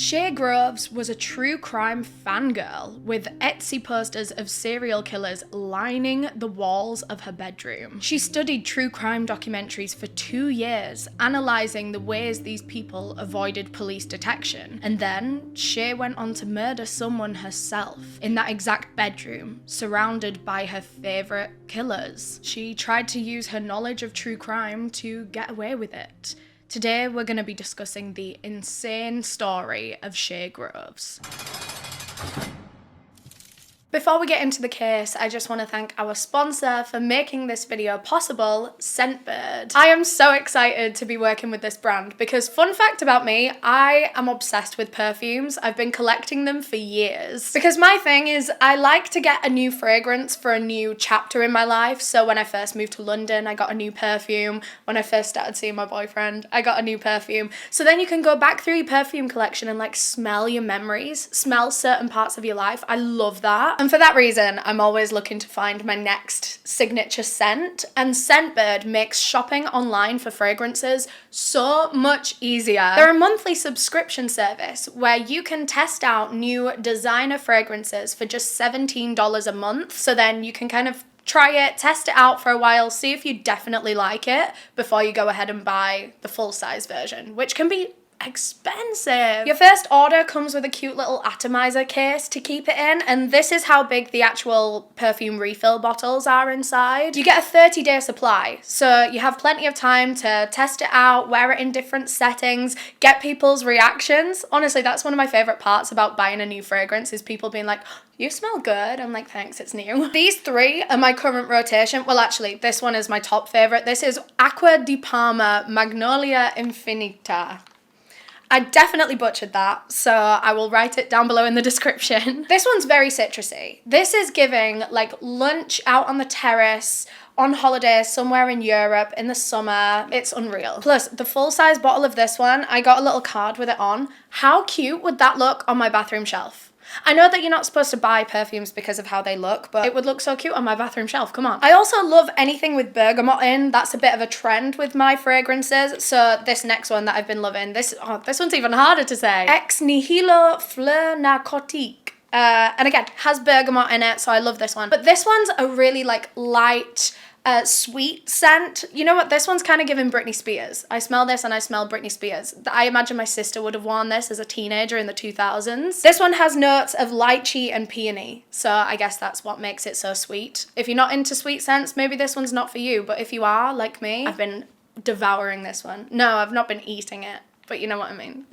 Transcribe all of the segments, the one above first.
Shaye Groves was a true crime fangirl with Etsy posters of serial killers lining the walls of her bedroom. She studied true crime documentaries for 2 years, analysing the ways these people avoided police detection. And then Shaye went on to murder someone herself in that exact bedroom, surrounded by her favourite killers. She tried to use her knowledge of true crime to get away with it. Today we're going to be discussing the insane story of Shaye Groves. Before we get into the case, I just want to thank our sponsor for making this video possible, Scentbird. I am so excited to be working with this brand because, fun fact about me, I am obsessed with perfumes. I've been collecting them for years. Because my thing is, I like to get a new fragrance for a new chapter in my life. So when I first moved to London, I got a new perfume. When I first started seeing my boyfriend, I got a new perfume. So then you can go back through your perfume collection and like smell your memories, smell certain parts of your life. I love that. And for that reason, I'm always looking to find my next signature scent, and Scentbird makes shopping online for fragrances so much easier. They're a monthly subscription service where you can test out new designer fragrances for just $17 a month. So then you can kind of try it, test it out for a while, see if you definitely like it before you go ahead and buy the full-size version, which can be expensive. Your first order comes with a cute little atomizer case to keep it in, and this is how big the actual perfume refill bottles are inside. You get a 30-day supply, so you have plenty of time to test it out, wear it in different settings, get people's reactions. Honestly, that's one of my favorite parts about buying a new fragrance, is people being like, "You smell good." I'm like, "Thanks, it's new." These three are my current rotation. Well, actually, this one is my top favorite. This is Acqua di Parma Magnolia Infinita. I definitely butchered that, so I will write it down below in the description. This one's very citrusy. This is giving like lunch out on the terrace, on holiday somewhere in Europe in the summer. It's unreal. Plus, the full-size bottle of this one, I got a little card with it on. How cute would that look on my bathroom shelf? I know that you're not supposed to buy perfumes because of how they look, but it would look so cute on my bathroom shelf, come on. I also love anything with bergamot in. That's a bit of a trend with my fragrances. So this next one that I've been loving, this one's even harder to say. Ex Nihilo Fleur Narcotique. And again, has bergamot in it, so I love this one. But this one's a really like light, sweet scent. You know what? This one's kind of giving Britney Spears. I smell this and I smell Britney Spears. I imagine my sister would have worn this as a teenager in the 2000s. This one has notes of lychee and peony, so I guess that's what makes it so sweet. If you're not into sweet scents, maybe this one's not for you, but if you are, like me, I've been devouring this one. No, I've not been eating it, but you know what I mean.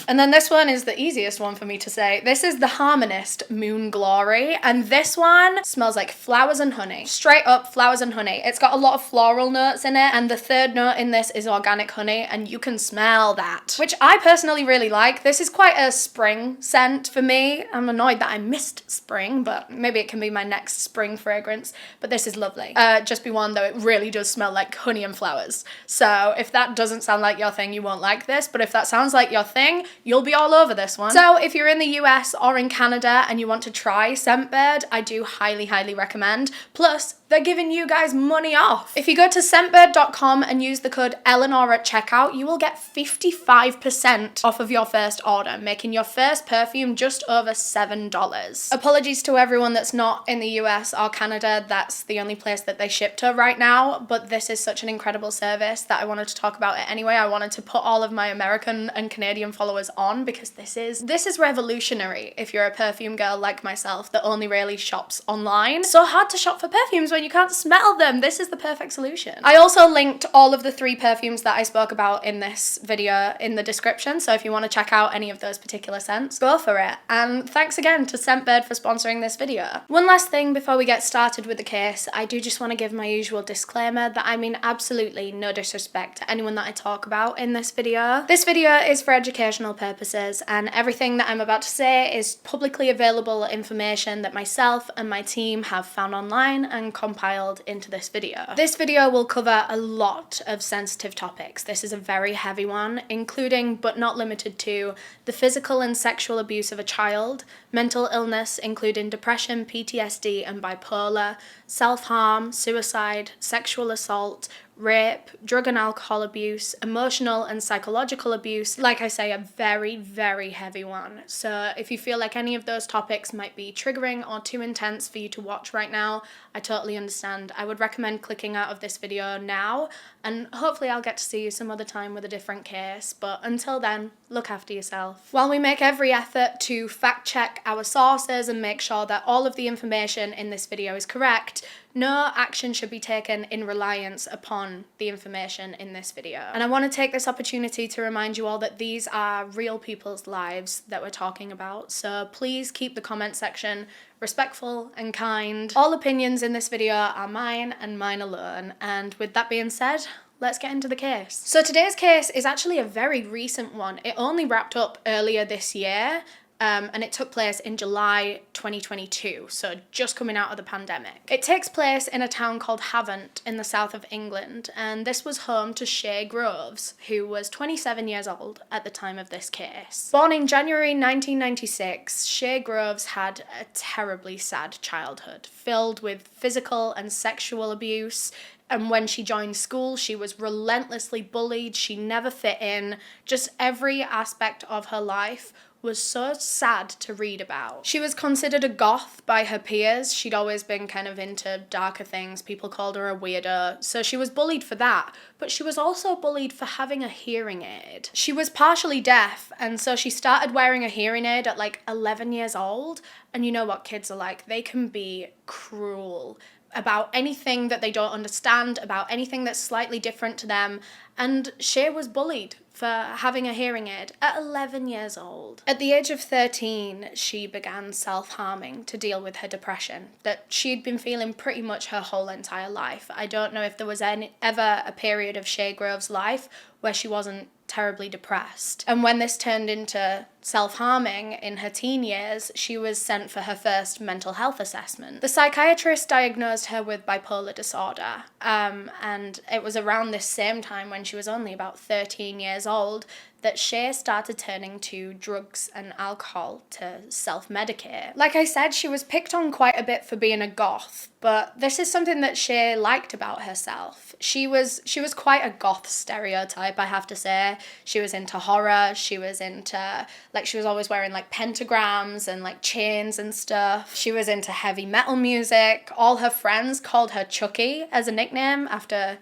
And then this one is the easiest one for me to say. This is the Harmonist Moon Glory, and this one smells like flowers and honey. Straight up flowers and honey. It's got a lot of floral notes in it, and the third note in this is organic honey, and you can smell that, which I personally really like. This is quite a spring scent for me. I'm annoyed that I missed spring, but maybe it can be my next spring fragrance, but this is lovely. Just be warned though, it really does smell like honey and flowers. So if that doesn't sound like your thing, you won't like this. But if that sounds like your thing, you'll be all over this one. So if you're in the US or in Canada and you want to try Scentbird, I do highly, highly recommend. Plus, they're giving you guys money off. If you go to scentbird.com and use the code Eleanor at checkout, you will get 55% off of your first order, making your first perfume just over $7. Apologies to everyone that's not in the US or Canada. That's the only place that they ship to right now, but this is such an incredible service that I wanted to talk about it anyway. I wanted to put all of my American and Canadian followers on because this is revolutionary if you're a perfume girl like myself that only really shops online. So hard to shop for perfumes when you can't smell them. This is the perfect solution. I also linked all of the 3 perfumes that I spoke about in this video in the description, so if you want to check out any of those particular scents, go for it. And thanks again to Scentbird for sponsoring this video. One last thing before we get started with the case, I do just want to give my usual disclaimer that I mean absolutely no disrespect to anyone that I talk about in this video. This video is for educational purposes, and everything that I'm about to say is publicly available information that myself and my team have found online and compiled into this video. This video will cover a lot of sensitive topics. This is a very heavy one, including but not limited to the physical and sexual abuse of a child, mental illness including depression, PTSD and bipolar, self-harm, suicide, sexual assault, rape, drug and alcohol abuse, emotional and psychological abuse. Like I say, a very, very heavy one. So if you feel like any of those topics might be triggering or too intense for you to watch right now, I totally understand. I would recommend clicking out of this video now, and hopefully I'll get to see you some other time with a different case. But until then, look after yourself. While we make every effort to fact check our sources and make sure that all of the information in this video is correct, no action should be taken in reliance upon the information in this video. And I want to take this opportunity to remind you all that these are real people's lives that we're talking about. So please keep the comment section respectful and kind. All opinions in this video are mine and mine alone. And with that being said, let's get into the case. So today's case is actually a very recent one. It only wrapped up earlier this year. And it took place in July 2022, so just coming out of the pandemic. It takes place in a town called Havant in the south of England, and this was home to Shaye Groves, who was 27 years old at the time of this case. Born in January 1996, Shaye Groves had a terribly sad childhood, filled with physical and sexual abuse. And when she joined school, she was relentlessly bullied. She never fit in. Just every aspect of her life was so sad to read about. She was considered a goth by her peers. She'd always been kind of into darker things. People called her a weirdo. So she was bullied for that. But she was also bullied for having a hearing aid. She was partially deaf, and so she started wearing a hearing aid at like 11 years old. And you know what kids are like. They can be cruel about anything that they don't understand, about anything that's slightly different to them. And Shaye was bullied for having a hearing aid at 11 years old. At the age of 13, she began self-harming to deal with her depression that she'd been feeling pretty much her whole entire life. I don't know if there was ever a period of Shaye Groves' life where she wasn't terribly depressed. And when this turned into self-harming in her teen years, she was sent for her first mental health assessment. The psychiatrist diagnosed her with bipolar disorder, and it was around this same time, when she was only about 13 years old, that Shaye started turning to drugs and alcohol to self-medicate. Like I said, she was picked on quite a bit for being a goth, but this is something that Shaye liked about herself. She was quite a goth stereotype, I have to say. She was into horror, she was into, like, she was always wearing like pentagrams and like chains and stuff. She was into heavy metal music. All her friends called her Chucky as a nickname after,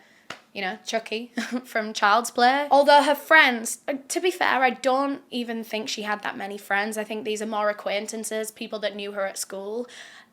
you know, Chucky from Child's Play. Although her friends, to be fair, I don't even think she had that many friends. I think these are more acquaintances, people that knew her at school.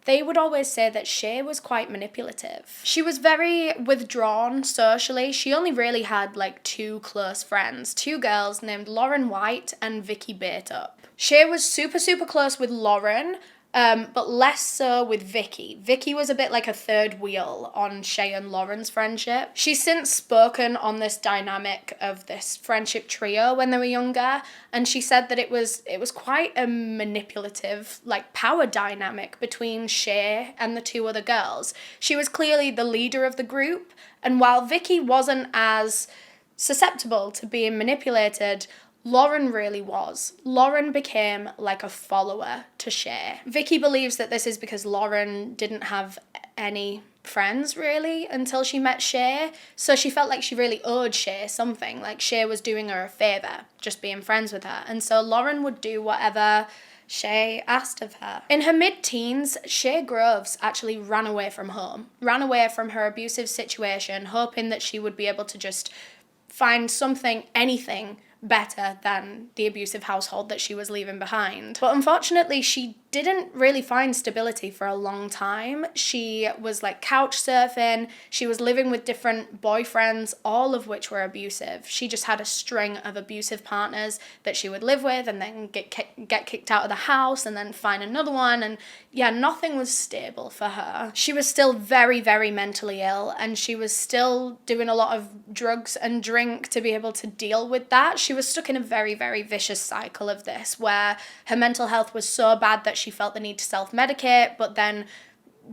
They would always say that Shaye was quite manipulative. She was very withdrawn socially. She only really had like two close friends, two girls named Lauren White and Vicky Baitup. Shaye was super, super close with Lauren, but less so with Vicky. Vicky was a bit like a third wheel on Shaye and Lauren's friendship. She's since spoken on this dynamic of this friendship trio when they were younger, and she said that it was quite a manipulative, like, power dynamic between Shaye and the two other girls. She was clearly the leader of the group, and while Vicky wasn't as susceptible to being manipulated, Lauren really was. Lauren became like a follower to Shaye. Vicky believes that this is because Lauren didn't have any friends really until she met Shaye, so she felt like she really owed Shaye something, like Shaye was doing her a favour, just being friends with her, and so Lauren would do whatever Shaye asked of her. In her mid-teens, Shaye Groves actually ran away from home, ran away from her abusive situation, hoping that she would be able to just find something, anything, better than the abusive household that she was leaving behind. But unfortunately, she didn't really find stability for a long time. She was like couch surfing, she was living with different boyfriends, all of which were abusive. She just had a string of abusive partners that she would live with and then get kicked out of the house and then find another one, and yeah, nothing was stable for her. She was still very, very mentally ill, and she was still doing a lot of drugs and drink to be able to deal with that. She was stuck in a very, very vicious cycle of this, where her mental health was so bad that she felt the need to self-medicate, but then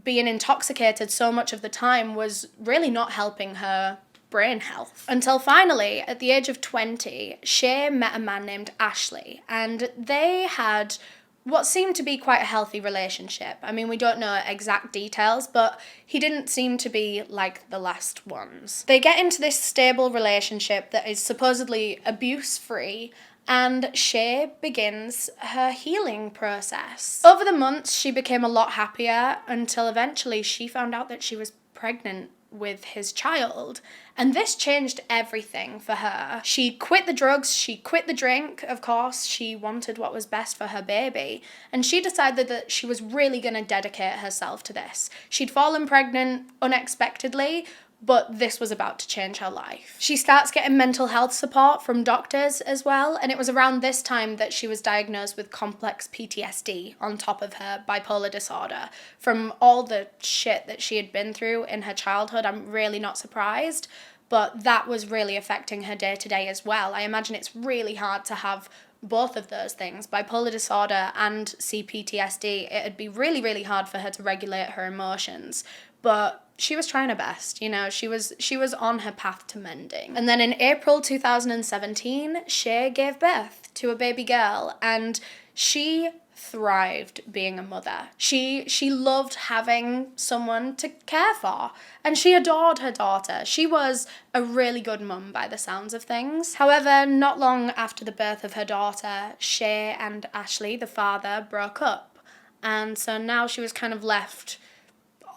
being intoxicated so much of the time was really not helping her brain health. Until finally, at the age of 20, Shaye met a man named Ashley, and they had what seemed to be quite a healthy relationship. I mean, we don't know exact details, but he didn't seem to be like the last ones. They get into this stable relationship that is supposedly abuse-free, and Shaye begins her healing process. Over the months, she became a lot happier until eventually she found out that she was pregnant with his child, and this changed everything for her. She quit the drugs, she quit the drink, of course, she wanted what was best for her baby, and she decided that she was really going to dedicate herself to this. She'd fallen pregnant unexpectedly, but this was about to change her life. She starts getting mental health support from doctors as well, and it was around this time that she was diagnosed with complex PTSD on top of her bipolar disorder. From all the shit that she had been through in her childhood, I'm really not surprised, but that was really affecting her day-to-day as well. I imagine it's really hard to have both of those things, bipolar disorder and CPTSD. It'd be really, really hard for her to regulate her emotions, but she was trying her best, you know, she was on her path to mending. And then in April 2017, Shaye gave birth to a baby girl, and she thrived being a mother. She loved having someone to care for, and she adored her daughter. She was a really good mum by the sounds of things. However, not long after the birth of her daughter, Shaye and Ashley, the father, broke up, and so now she was kind of left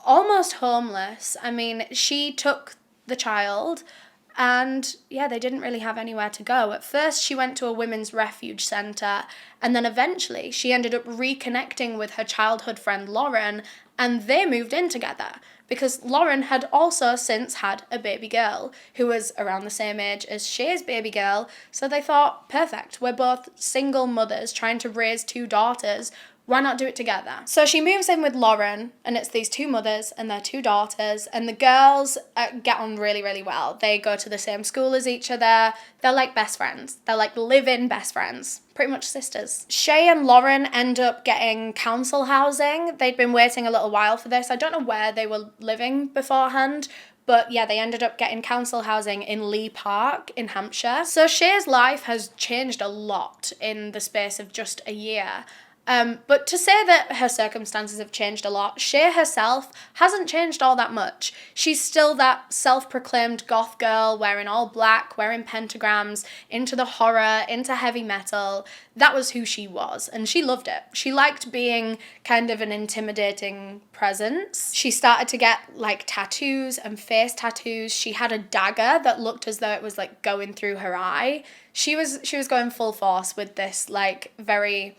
almost homeless. I mean, she took the child, and yeah, they didn't really have anywhere to go. At first, she went to a women's refuge centre, and then eventually she ended up reconnecting with her childhood friend Lauren, and they moved in together because Lauren had also since had a baby girl who was around the same age as Shaye's baby girl, so they thought, perfect, we're both single mothers trying to raise two daughters, why not do it together? So she moves in with Lauren, and it's these two mothers and their two daughters, and the girls get on really, really well. They go to the same school as each other. They're like best friends. They're like live-in best friends. Pretty much sisters. Shaye and Lauren end up getting council housing. They'd been waiting a little while for this. I don't know where they were living beforehand, but yeah, they ended up getting council housing in Lee Park in Hampshire. So Shaye's life has changed a lot in the space of just a year. But to say that her circumstances have changed a lot, Shaye herself hasn't changed all that much. She's still that self-proclaimed goth girl wearing all black, wearing pentagrams, into the horror, into heavy metal. That was who she was, and she loved it. She liked being kind of an intimidating presence. She started to get like tattoos and face tattoos. She had a dagger that looked as though it was like going through her eye. She was going full force with this like very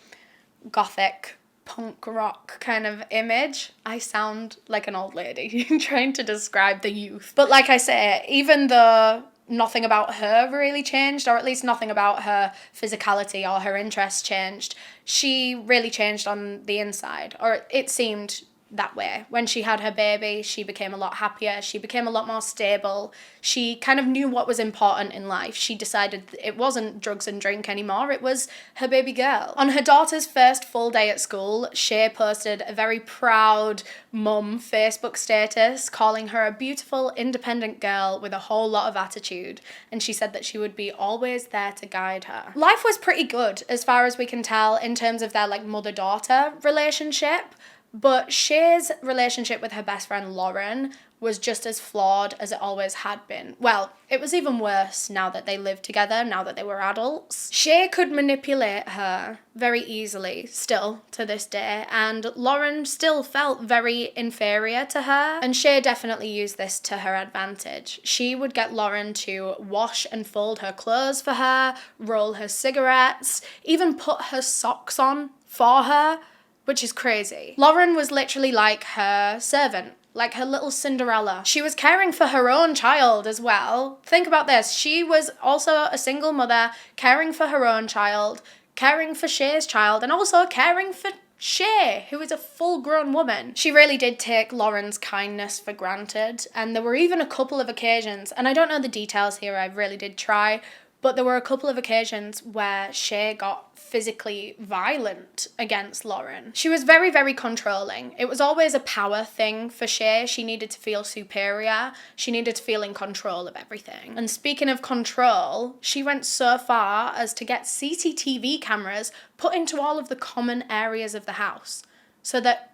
gothic punk rock kind of image. I sound like an old lady trying to describe the youth. But like I say, even though nothing about her really changed, or at least nothing about her physicality or her interests changed, she really changed on the inside, or it seemed that way. When she had her baby, she became a lot happier. She became a lot more stable. She kind of knew what was important in life. She decided it wasn't drugs and drink anymore. It was her baby girl. On her daughter's first full day at school, Shaye posted a very proud mum Facebook status calling her a beautiful, independent girl with a whole lot of attitude. And she said that she would be always there to guide her. Life was pretty good as far as we can tell in terms of their like mother-daughter relationship. But Shaye's relationship with her best friend Lauren was just as flawed as it always had been. Well, it was even worse now that they lived together, now that they were adults. Shaye could manipulate her very easily, still, to this day, and Lauren still felt very inferior to her, and Shaye definitely used this to her advantage. She would get Lauren to wash and fold her clothes for her, roll her cigarettes, even put her socks on for her, which is crazy. Lauren was literally like her servant, like her little Cinderella. She was caring for her own child as well. Think about this. She was also a single mother, caring for her own child, caring for Shaye's child, and also caring for Shaye, who is a full-grown woman. She really did take Lauren's kindness for granted, and there were even a couple of occasions, and I don't know the details here, I really did try, But there were a couple of occasions where Shaye got physically violent against Lauren. She was very, very controlling. It was always a power thing for Shaye. She needed to feel superior. She needed to feel in control of everything. And speaking of control, she went so far as to get CCTV cameras put into all of the common areas of the house so that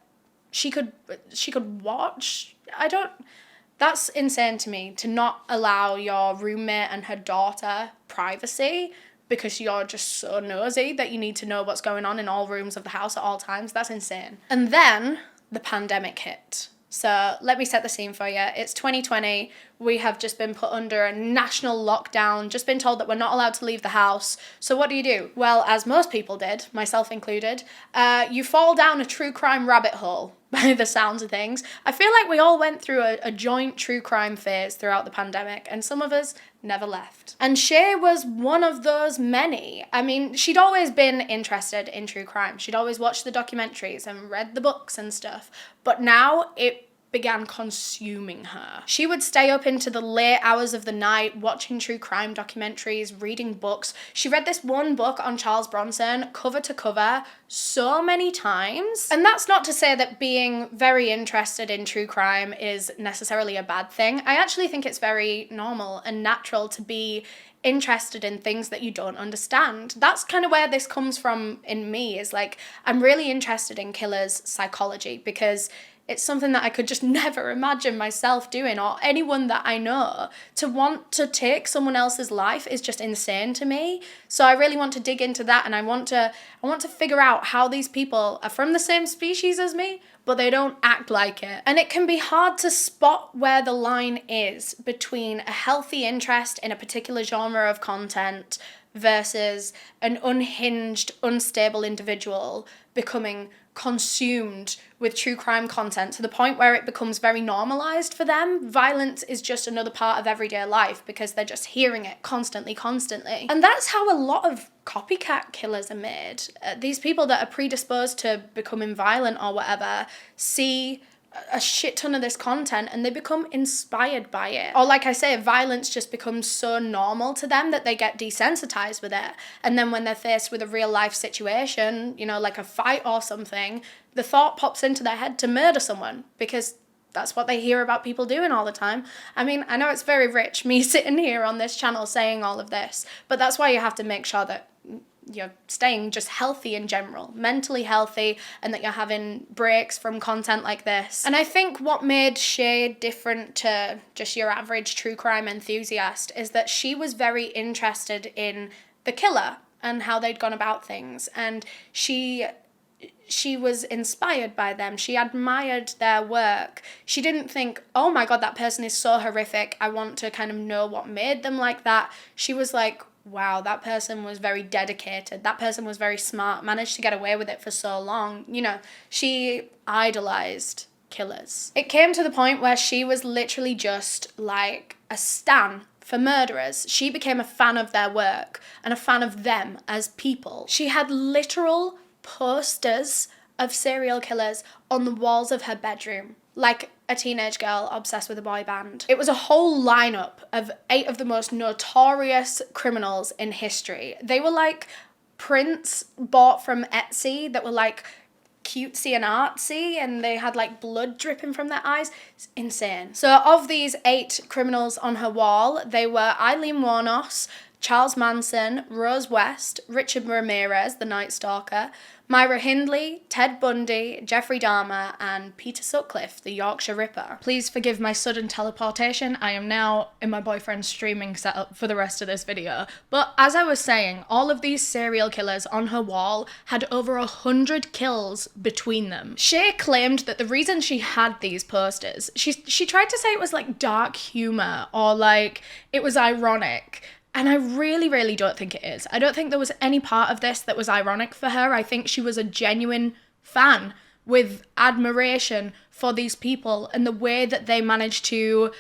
she could watch. That's insane to me, to not allow your roommate and her daughter privacy because you're just so nosy that you need to know what's going on in all rooms of the house at all times. That's insane. And then the pandemic hit. So let me set the scene for you. It's 2020. We have just been put under a national lockdown, just been told that we're not allowed to leave the house. So what do? Well, as most people did, myself included, you fall down a true crime rabbit hole by the sounds of things. I feel like we all went through a joint true crime phase throughout the pandemic, and some of us never left. And Shaye was one of those many. I mean, she'd always been interested in true crime. She'd always watched the documentaries and read the books and stuff. But now it began consuming her. She would stay up into the late hours of the night watching true crime documentaries, reading books. She read this one book on Charles Bronson cover to cover so many times. And that's not to say that being very interested in true crime is necessarily a bad thing. I actually think it's very normal and natural to be interested in things that you don't understand. That's kind of where this comes from in me, is like, I'm really interested in killers' psychology because it's something that I could just never imagine myself doing, or anyone that I know. To want to take someone else's life is just insane to me. So I really want to dig into that, and I want to figure out how these people are from the same species as me, but they don't act like it. And it can be hard to spot where the line is between a healthy interest in a particular genre of content versus an unhinged, unstable individual becoming consumed with true crime content to the point where it becomes very normalized for them. Violence is just another part of everyday life because they're just hearing it constantly. And that's how a lot of copycat killers are made. These people that are predisposed to becoming violent or whatever see a shit ton of this content and they become inspired by it. Or like I say, violence just becomes so normal to them that they get desensitized with it. And then when they're faced with a real life situation, you know, like a fight or something, the thought pops into their head to murder someone because that's what they hear about people doing all the time. I mean, I know it's very rich, me sitting here on this channel saying all of this, but that's why you have to make sure that you're staying just healthy in general, mentally healthy, and that you're having breaks from content like this. And I think what made Shaye different to just your average true crime enthusiast is that she was very interested in the killer and how they'd gone about things, and she was inspired by them. She admired their work. She didn't think, oh my God, that person is so horrific, I want to kind of know what made them like that. She was like, wow, that person was very dedicated. That person was very smart, managed to get away with it for so long. You know, she idolized killers. It came to the point where she was literally just like a stan for murderers. She became a fan of their work and a fan of them as people. She had literal posters of serial killers on the walls of her bedroom, like a teenage girl obsessed with a boy band. It was a whole lineup of 8 of the most notorious criminals in history. They were like prints bought from Etsy that were like cutesy and artsy, and they had like blood dripping from their eyes. It's insane. So of these 8 criminals on her wall, they were Eileen Wuornos, Charles Manson, Rose West, Richard Ramirez, the Night Stalker, Myra Hindley, Ted Bundy, Jeffrey Dahmer, and Peter Sutcliffe, the Yorkshire Ripper. Please forgive my sudden teleportation. I am now in my boyfriend's streaming setup for the rest of this video. But as I was saying, all of these serial killers on her wall had over 100 kills between them. Shaye claimed that the reason she had these posters, she tried to say it was like dark humor or like it was ironic. And I really, really don't think it is. I don't think there was any part of this that was ironic for her. I think she was a genuine fan with admiration for these people and the way that they managed to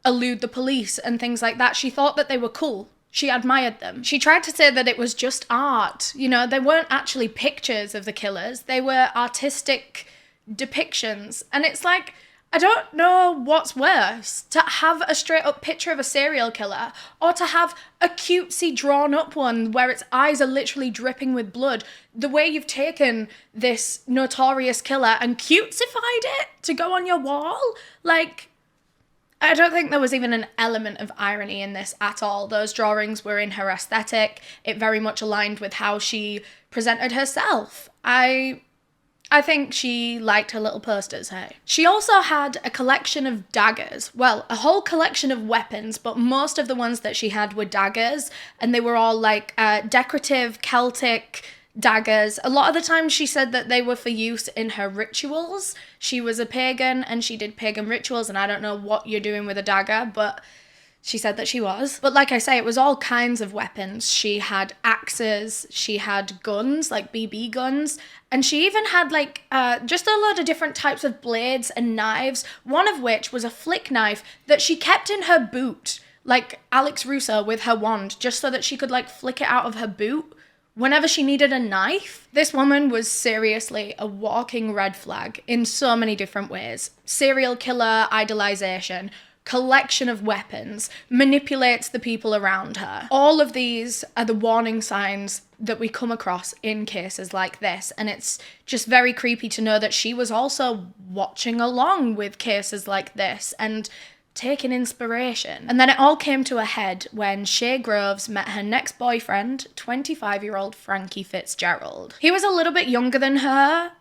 elude the police and things like that. She thought that they were cool. She admired them. She tried to say that it was just art. You know, they weren't actually pictures of the killers. They were artistic depictions. And it's like, I don't know what's worse, to have a straight up picture of a serial killer or to have a cutesy drawn up one where its eyes are literally dripping with blood. The way you've taken this notorious killer and cutesified it to go on your wall, like, I don't think there was even an element of irony in this at all. Those drawings were in her aesthetic. It very much aligned with how she presented herself. I think she liked her little posters, hey. She also had a collection of daggers. Well, a whole collection of weapons, but most of the ones that she had were daggers, and they were all like decorative Celtic daggers. A lot of the time she said that they were for use in her rituals. She was a pagan and she did pagan rituals, and I don't know what you're doing with a dagger, but she said that she was. But like I say, it was all kinds of weapons. She had axes, she had guns, like BB guns, and she even had like just a load of different types of blades and knives, one of which was a flick knife that she kept in her boot, like Alex Russo with her wand, just so that she could like flick it out of her boot whenever she needed a knife. This woman was seriously a walking red flag in so many different ways. Serial killer idolization, collection of weapons, manipulates the people around her. All of these are the warning signs that we come across in cases like this, and it's just very creepy to know that she was also watching along with cases like this and taking inspiration. And then it all came to a head when Shaye Groves met her next boyfriend, 25-year-old Frankie Fitzgerald. He was a little bit younger than her.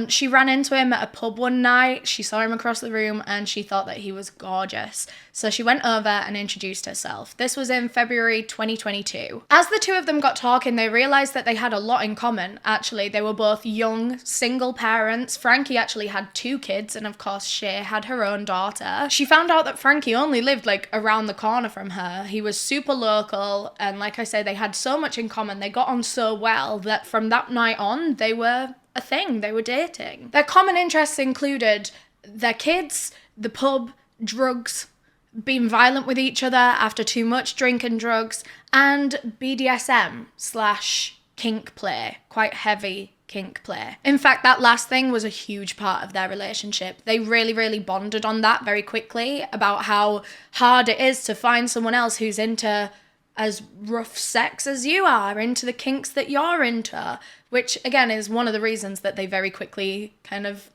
She ran into him at a pub one night. She saw him across the room and she thought that he was gorgeous. So she went over and introduced herself. This was in February 2022. As the two of them got talking, they realized that they had a lot in common. Actually, they were both young, single parents. Frankie actually had 2 kids, and of course Shaye had her own daughter. She found out that Frankie only lived like around the corner from her. He was super local, and like I say, they had so much in common. They got on so well that from that night on, they were a thing. They were dating. Their common interests included their kids, the pub, drugs, being violent with each other after too much drink and drugs, and BDSM/kink play, quite heavy kink play. In fact, that last thing was a huge part of their relationship. They really bonded on that very quickly, about how hard it is to find someone else who's into as rough sex as you are, into the kinks that you're into, which again is one of the reasons that they very quickly kind of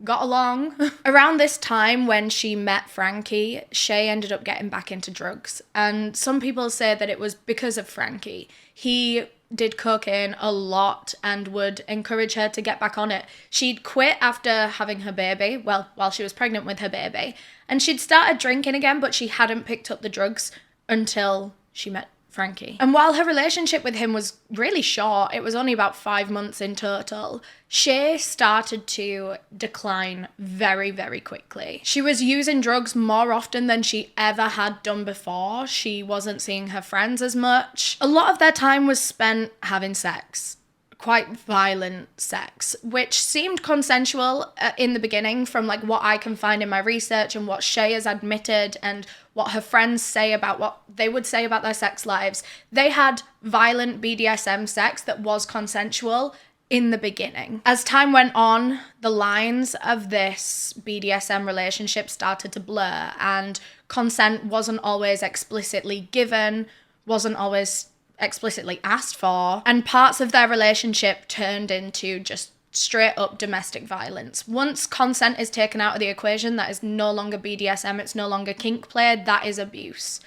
got along. Around this time when she met Frankie, Shaye ended up getting back into drugs, and some people say that it was because of Frankie. He did cocaine a lot and would encourage her to get back on it. She'd quit after having her baby, well, while she was pregnant with her baby, and she'd started drinking again, but she hadn't picked up the drugs until she met Frankie. And while her relationship with him was really short, it was only about 5 months in total, Shaye started to decline very quickly. She was using drugs more often than she ever had done before. She wasn't seeing her friends as much. A lot of their time was spent having sex. Quite violent sex, which seemed consensual in the beginning from like what I can find in my research and what Shaye has admitted and what her friends say about what they would say about their sex lives. They had violent BDSM sex that was consensual in the beginning. As time went on, the lines of this BDSM relationship started to blur, and consent wasn't always explicitly given, wasn't always explicitly asked for, and parts of their relationship turned into just straight up domestic violence. Once consent is taken out of the equation, that is no longer BDSM, it's no longer kink play, that is abuse.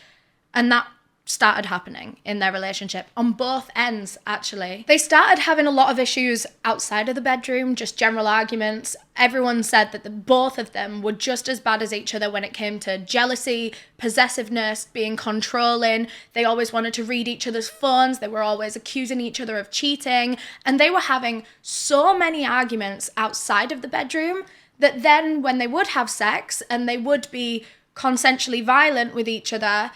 And that started happening in their relationship on both ends, actually. They started having a lot of issues outside of the bedroom, just general arguments. Everyone said that both of them were just as bad as each other when it came to jealousy, possessiveness, being controlling. They always wanted to read each other's phones. They were always accusing each other of cheating. And they were having so many arguments outside of the bedroom that then when they would have sex and they would be consensually violent with each other,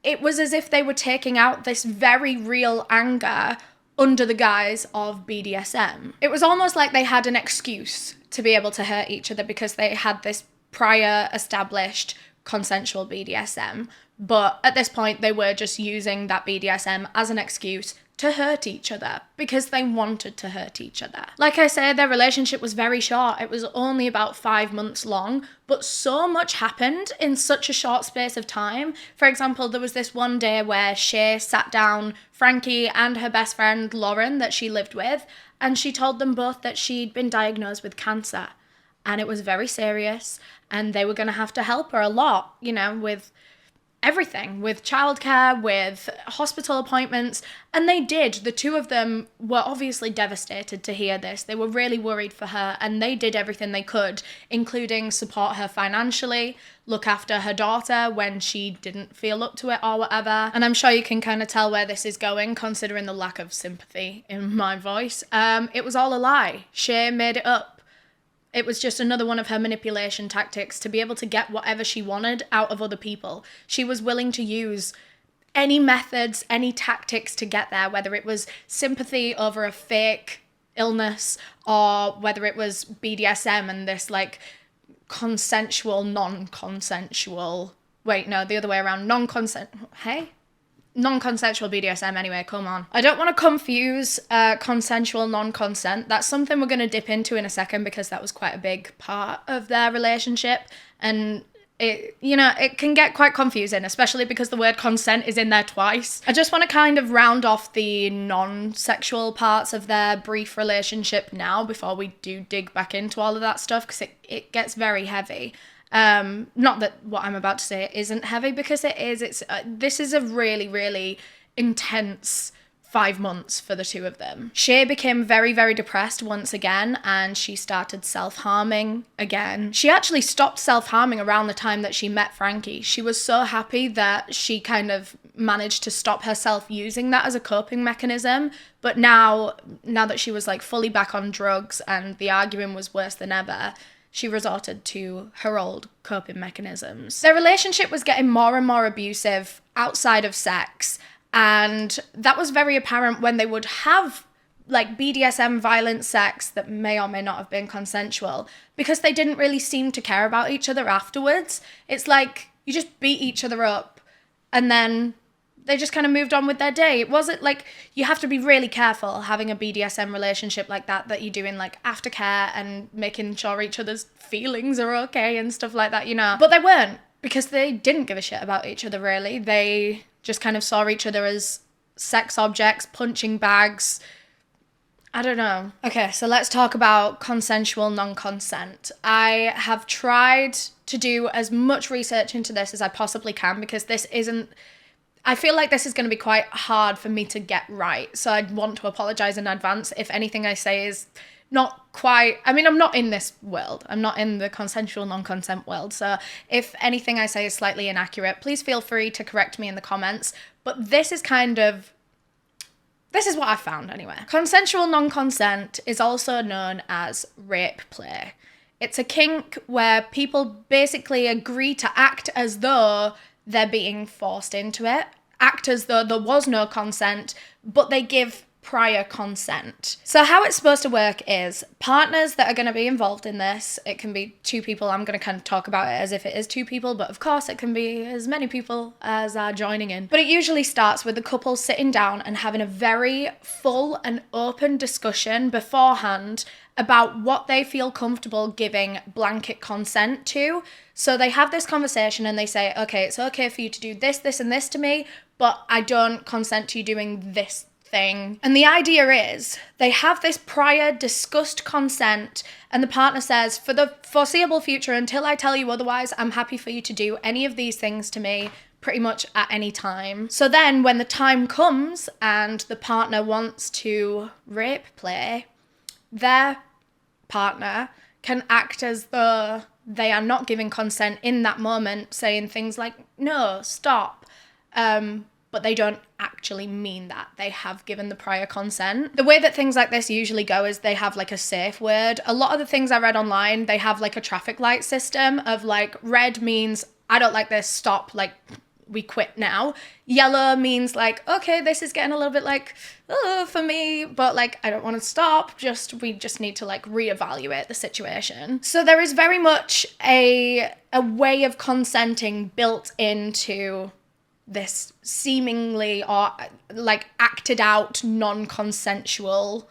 it was as if they were taking out this very real anger under the guise of BDSM. It was almost like they had an excuse to be able to hurt each other because they had this prior established consensual BDSM. But at this point, they were just using that BDSM as an excuse to hurt each other because they wanted to hurt each other. Like I said, their relationship was very short. It was only about 5 months long, but so much happened in such a short space of time. For example, there was this one day where Shaye sat down Frankie and her best friend Lauren that she lived with, and she told them both that she'd been diagnosed with cancer, and it was very serious, and they were going to have to help her a lot, you know, with everything, with childcare, with hospital appointments, and they did. The two of them were obviously devastated to hear this. They were really worried for her, and they did everything they could, including support her financially, look after her daughter when she didn't feel up to it or whatever. And I'm sure you can kind of tell where this is going, considering the lack of sympathy in my voice. It was all a lie. Shaye made it up. It was just another one of her manipulation tactics to be able to get whatever she wanted out of other people. She was willing to use any methods, any tactics to get there, whether it was sympathy over a fake illness or whether it was BDSM and this like consensual, non-consensual, wait, no, the other way around, non-consensual BDSM anyway, come on. I don't want to confuse consensual non-consent. That's something we're going to dip into in a second because that was quite a big part of their relationship. And it, you know, it can get quite confusing, especially because the word consent is in there twice. I just want to kind of round off the non-sexual parts of their brief relationship now before we do dig back into all of that stuff because it gets very heavy. Not that what I'm about to say isn't heavy, because it is. This is a really, really intense 5 months for the two of them. Shaye became very, very depressed once again, and she started self-harming again. She actually stopped self-harming around the time that she met Frankie. She was so happy that she kind of managed to stop herself using that as a coping mechanism. But now that she was like fully back on drugs and the arguing was worse than ever, she resorted to her old coping mechanisms. Their relationship was getting more and more abusive outside of sex, and that was very apparent when they would have like BDSM violent sex that may or may not have been consensual, because they didn't really seem to care about each other afterwards. It's like you just beat each other up and then they just kind of moved on with their day. It wasn't like, you have to be really careful having a BDSM relationship like that you're doing like aftercare and making sure each other's feelings are okay and stuff like that, you know. But they weren't, because they didn't give a shit about each other really. They just kind of saw each other as sex objects, punching bags. I don't know. Okay, so let's talk about consensual non-consent. I have tried to do as much research into this as I possibly can, because this isn't, I feel like this is going to be quite hard for me to get right. So I'd want to apologize in advance if anything I say is not quite, I mean, I'm not in this world. I'm not in the consensual non-consent world. So if anything I say is slightly inaccurate, please feel free to correct me in the comments. But this is what I found anyway. Consensual non-consent is also known as rape play. It's a kink where people basically agree to act as though they're being forced into it, act as though there was no consent, but they give prior consent. So how it's supposed to work is partners that are going to be involved in this, it can be 2 people, I'm going to kind of talk about it as if it is 2 people, but of course it can be as many people as are joining in. But it usually starts with the couple sitting down and having a very full and open discussion beforehand about what they feel comfortable giving blanket consent to. So they have this conversation and they say, okay, it's okay for you to do this, this, and this to me, but I don't consent to you doing this thing. And the idea is they have this prior discussed consent, and the partner says, for the foreseeable future, until I tell you otherwise, I'm happy for you to do any of these things to me pretty much at any time. So then when the time comes and the partner wants to rape play, their partner can act as though they are not giving consent in that moment, saying things like, no, stop. But they don't actually mean that. They have given the prior consent. The way that things like this usually go is they have like a safe word. A lot of the things I read online, they have like a traffic light system of like, red means I don't like this, stop, like we quit now. Yellow means like, okay, this is getting a little bit like, oh, for me, but like, I don't want to stop, we just need to like reevaluate the situation. So there is very much a way of consenting built into this seemingly or like acted out non-consensual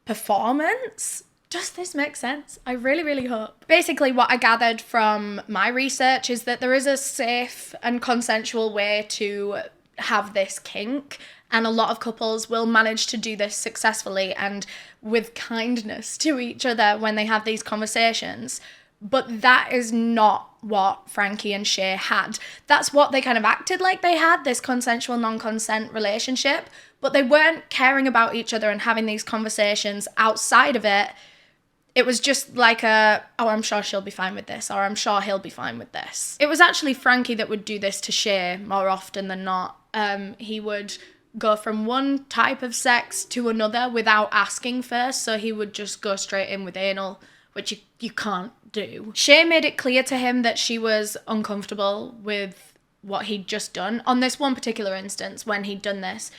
performance. Does this make sense? I really, really hope. Basically, what I gathered from my research is that there is a safe and consensual way to have this kink, and a lot of couples will manage to do this successfully and with kindness to each other when they have these conversations. But that is not what Frankie and Shaye had. That's what they kind of acted like they had, this consensual, non-consent relationship, but they weren't caring about each other and having these conversations outside of it. It was just like oh, I'm sure she'll be fine with this, or I'm sure he'll be fine with this. It was actually Frankie that would do this to Shaye more often than not. He would go from one type of sex to another without asking first, so he would just go straight in with anal, which you can't do. Shaye made it clear to him that she was uncomfortable with what he'd just done. On this one particular instance, when he'd done this,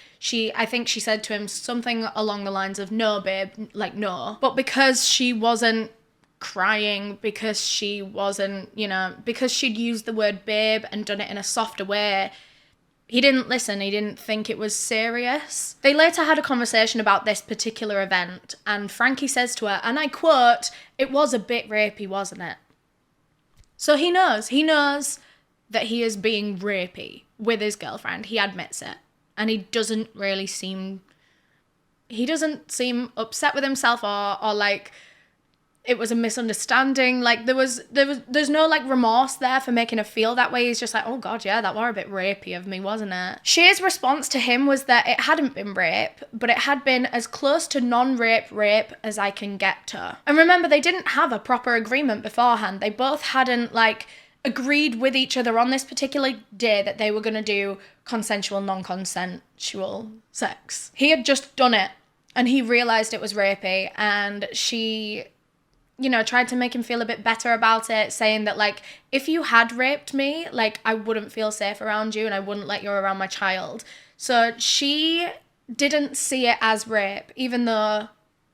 I think she said to him something along the lines of, "No, babe," like no. But because she wasn't crying, because she wasn't, because she'd used the word babe and done it in a softer way, he didn't listen. He didn't think it was serious. They later had a conversation about this particular event, and Frankie says to her, and I quote, "It was a bit rapey, wasn't it?" So he knows that he is being rapey with his girlfriend. He admits it. And he doesn't seem upset with himself or like it was a misunderstanding. Like there's no like remorse there for making her feel that way. He's just like, oh God, yeah, that were a bit rapey of me, wasn't it? Shaye's response to him was that it hadn't been rape, but it had been as close to non-rape rape as I can get to. And remember, they didn't have a proper agreement beforehand. They both hadn't like agreed with each other on this particular day that they were going to do consensual, non-consensual sex. He had just done it and he realised it was rapey, and she, tried to make him feel a bit better about it, saying that like, if you had raped me, like I wouldn't feel safe around you and I wouldn't let you around my child. So she didn't see it as rape, even though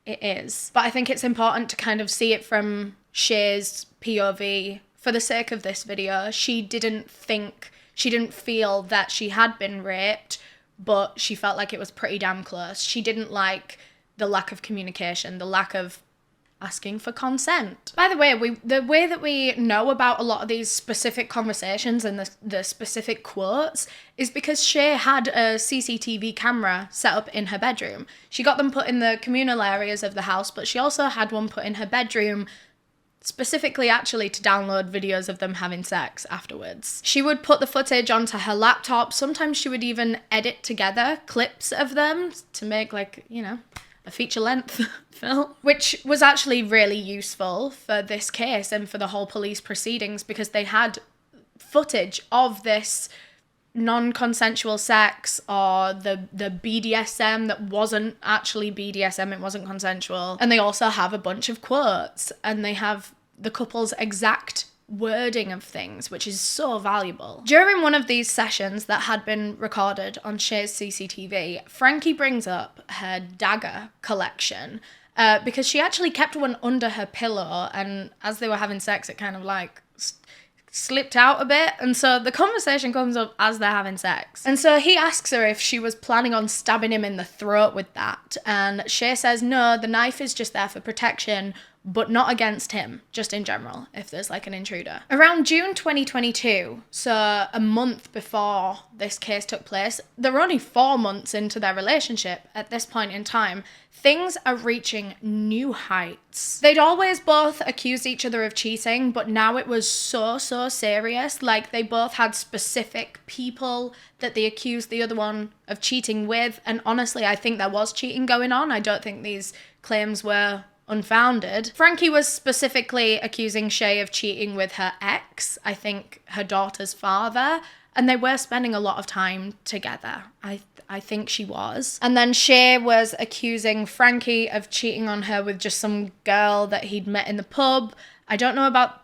it is. But I think it's important to kind of see it from Shaye's POV. For the sake of this video, she didn't feel that she had been raped, but she felt like it was pretty damn close. She didn't like the lack of communication, the lack of asking for consent. By the way, the way that we know about a lot of these specific conversations and the specific quotes is because Shaye had a CCTV camera set up in her bedroom. She got them put in the communal areas of the house, but she also had one put in her bedroom, specifically actually to download videos of them having sex afterwards. She would put the footage onto her laptop. Sometimes she would even edit together clips of them to make like, a feature-length film, which was actually really useful for this case and for the whole police proceedings, because they had footage of this non-consensual sex or the BDSM that wasn't actually BDSM, it wasn't consensual. And they also have a bunch of quotes, and they have the couple's exact wording of things, which is so valuable. During one of these sessions that had been recorded on Shaye's CCTV, Frankie brings up her dagger collection because she actually kept one under her pillow, and as they were having sex, it kind of like slipped out a bit, and so the conversation comes up as they're having sex. And so he asks her if she was planning on stabbing him in the throat with that, and Shaye says no, the knife is just there for protection, but not against him, just in general, if there's like an intruder. Around June 2022, so a month before this case took place, they're only 4 months into their relationship at this point in time, things are reaching new heights. They'd always both accused each other of cheating, but now it was so serious. Like, they both had specific people that they accused the other one of cheating with, and honestly, I think there was cheating going on. I don't think these claims were unfounded. Frankie was specifically accusing Shaye of cheating with her ex, I think her daughter's father, and they were spending a lot of time together. I think she was. And then Shaye was accusing Frankie of cheating on her with just some girl that he'd met in the pub. I don't know about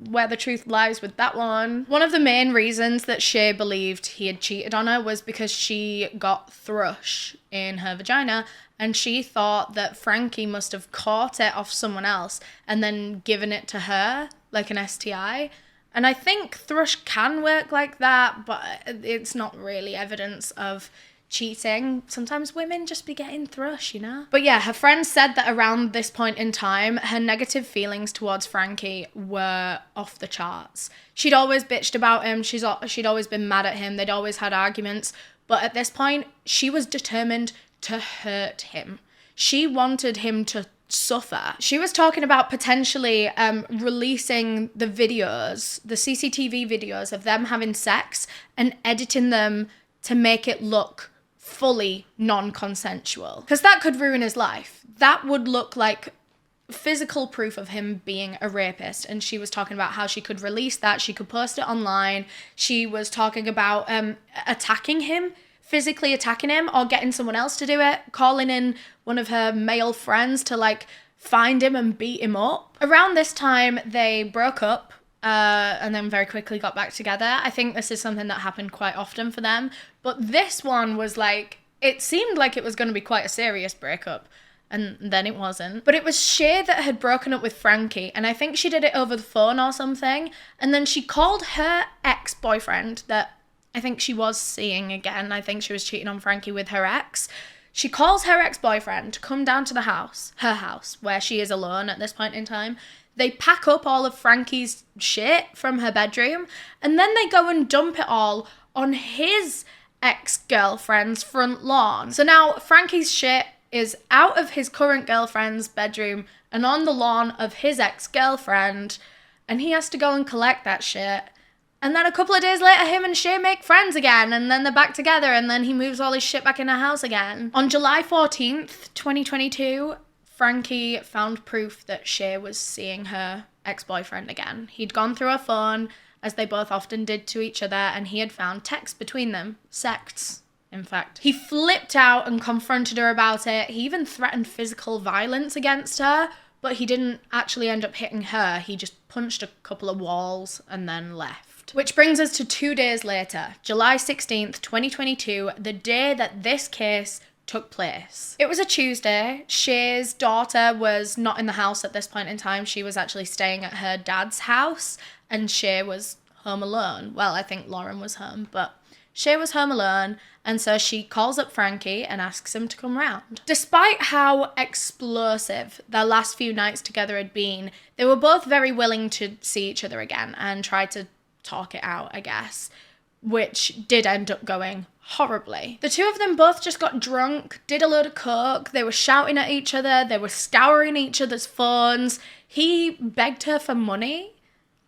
where the truth lies with that one. One of the main reasons that Shaye believed he had cheated on her was because she got thrush in her vagina, and she thought that Frankie must have caught it off someone else and then given it to her, like an STI. And I think thrush can work like that, but it's not really evidence of cheating. Sometimes women just be getting thrush, you know? But yeah, her friend said that around this point in time, her negative feelings towards Frankie were off the charts. She'd always bitched about him. She'd always been mad at him. They'd always had arguments. But at this point, she was determined to hurt him. She wanted him to suffer. She was talking about potentially releasing the videos, the CCTV videos of them having sex and editing them to make it look fully non-consensual. Because that could ruin his life. That would look like physical proof of him being a rapist. And she was talking about how she could release that. She could post it online. She was talking about attacking him, physically attacking him, or getting someone else to do it, calling in one of her male friends to like find him and beat him up. Around this time, they broke up and then very quickly got back together. I think this is something that happened quite often for them. But this one was like, it seemed like it was going to be quite a serious breakup. And then it wasn't. But it was Shaye that had broken up with Frankie. And I think she did it over the phone or something. And then she called her ex-boyfriend that I think she was seeing again. I think she was cheating on Frankie with her ex. She calls her ex-boyfriend to come down to the house, her house, where she is alone at this point in time. They pack up all of Frankie's shit from her bedroom, and then they go and dump it all on his ex-girlfriend's front lawn. So now Frankie's shit is out of his current girlfriend's bedroom and on the lawn of his ex-girlfriend, and he has to go and collect that shit. And then a couple of days later, him and Shaye make friends again, and then they're back together, and then he moves all his shit back in her house again. On July 14th, 2022, Frankie found proof that Shaye was seeing her ex-boyfriend again. He'd gone through her phone, as they both often did to each other, and he had found texts between them. Sects, in fact. He flipped out and confronted her about it. He even threatened physical violence against her, but he didn't actually end up hitting her. He just punched a couple of walls and then left. Which brings us to 2 days later, July 16th, 2022, the day that this case took place. It was a Tuesday. Shaye's daughter was not in the house at this point in time. She was actually staying at her dad's house, and Shaye was home alone. Well, I think Lauren was home, but Shaye was home alone, and so she calls up Frankie and asks him to come round. Despite how explosive their last few nights together had been, they were both very willing to see each other again and try to talk it out, I guess, which did end up going horribly. The two of them both just got drunk, did a load of coke, they were shouting at each other, they were scouring each other's phones. He begged her for money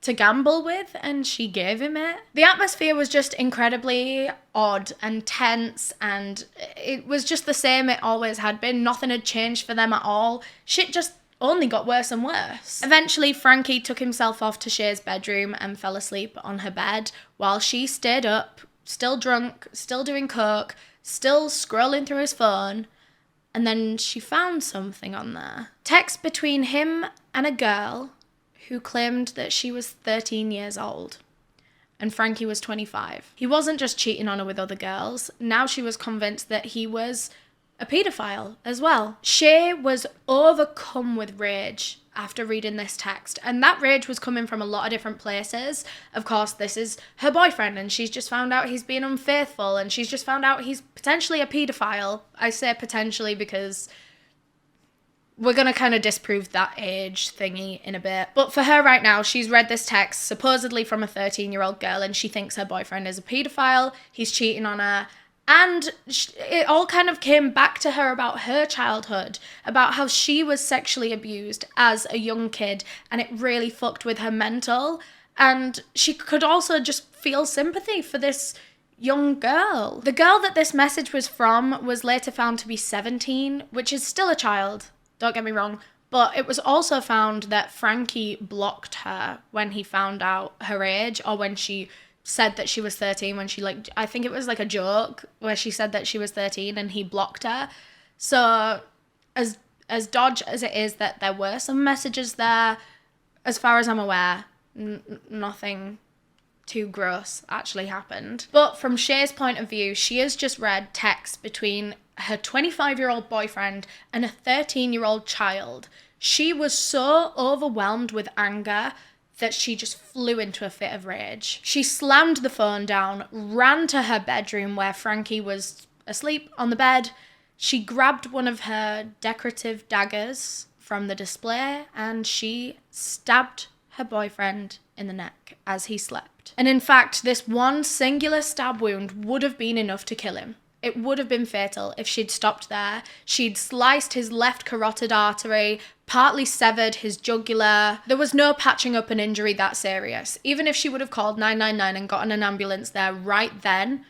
to gamble with, and she gave him it. The atmosphere was just incredibly odd and tense, and it was just the same it always had been. Nothing had changed for them at all. Shit just only got worse and worse. Eventually, Frankie took himself off to Shaye's bedroom and fell asleep on her bed while she stayed up, still drunk, still doing coke, still scrolling through his phone, and then she found something on there. Text between him and a girl who claimed that she was 13 years old and Frankie was 25. He wasn't just cheating on her with other girls. Now she was convinced that he was a paedophile as well. Shaye was overcome with rage after reading this text, and that rage was coming from a lot of different places. Of course, this is her boyfriend, and she's just found out he's being unfaithful, and she's just found out he's potentially a paedophile. I say potentially because we're going to kind of disprove that age thingy in a bit. But for her right now, she's read this text supposedly from a 13-year-old girl, and she thinks her boyfriend is a paedophile, he's cheating on her. And it all kind of came back to her about her childhood, about how she was sexually abused as a young kid, and it really fucked with her mental. And she could also just feel sympathy for this young girl. The girl that this message was from was later found to be 17, which is still a child, don't get me wrong. But it was also found that Frankie blocked her when he found out her age, or when she said that she was 13, when she, like, I think it was like a joke where she said that she was 13 and he blocked her. So as dodge as it is that there were some messages there, as far as I'm aware, nothing too gross actually happened. But from Shaye's point of view, she has just read text between her 25-year-old boyfriend and a 13-year-old child. She was so overwhelmed with anger that she just flew into a fit of rage. She slammed the phone down, ran to her bedroom where Frankie was asleep on the bed. She grabbed one of her decorative daggers from the display and she stabbed her boyfriend in the neck as he slept. And in fact, this one singular stab wound would have been enough to kill him. It would have been fatal if she'd stopped there. She'd sliced his left carotid artery, partly severed his jugular. There was no patching up an injury that serious. Even if she would have called 999 and gotten an ambulance there right then,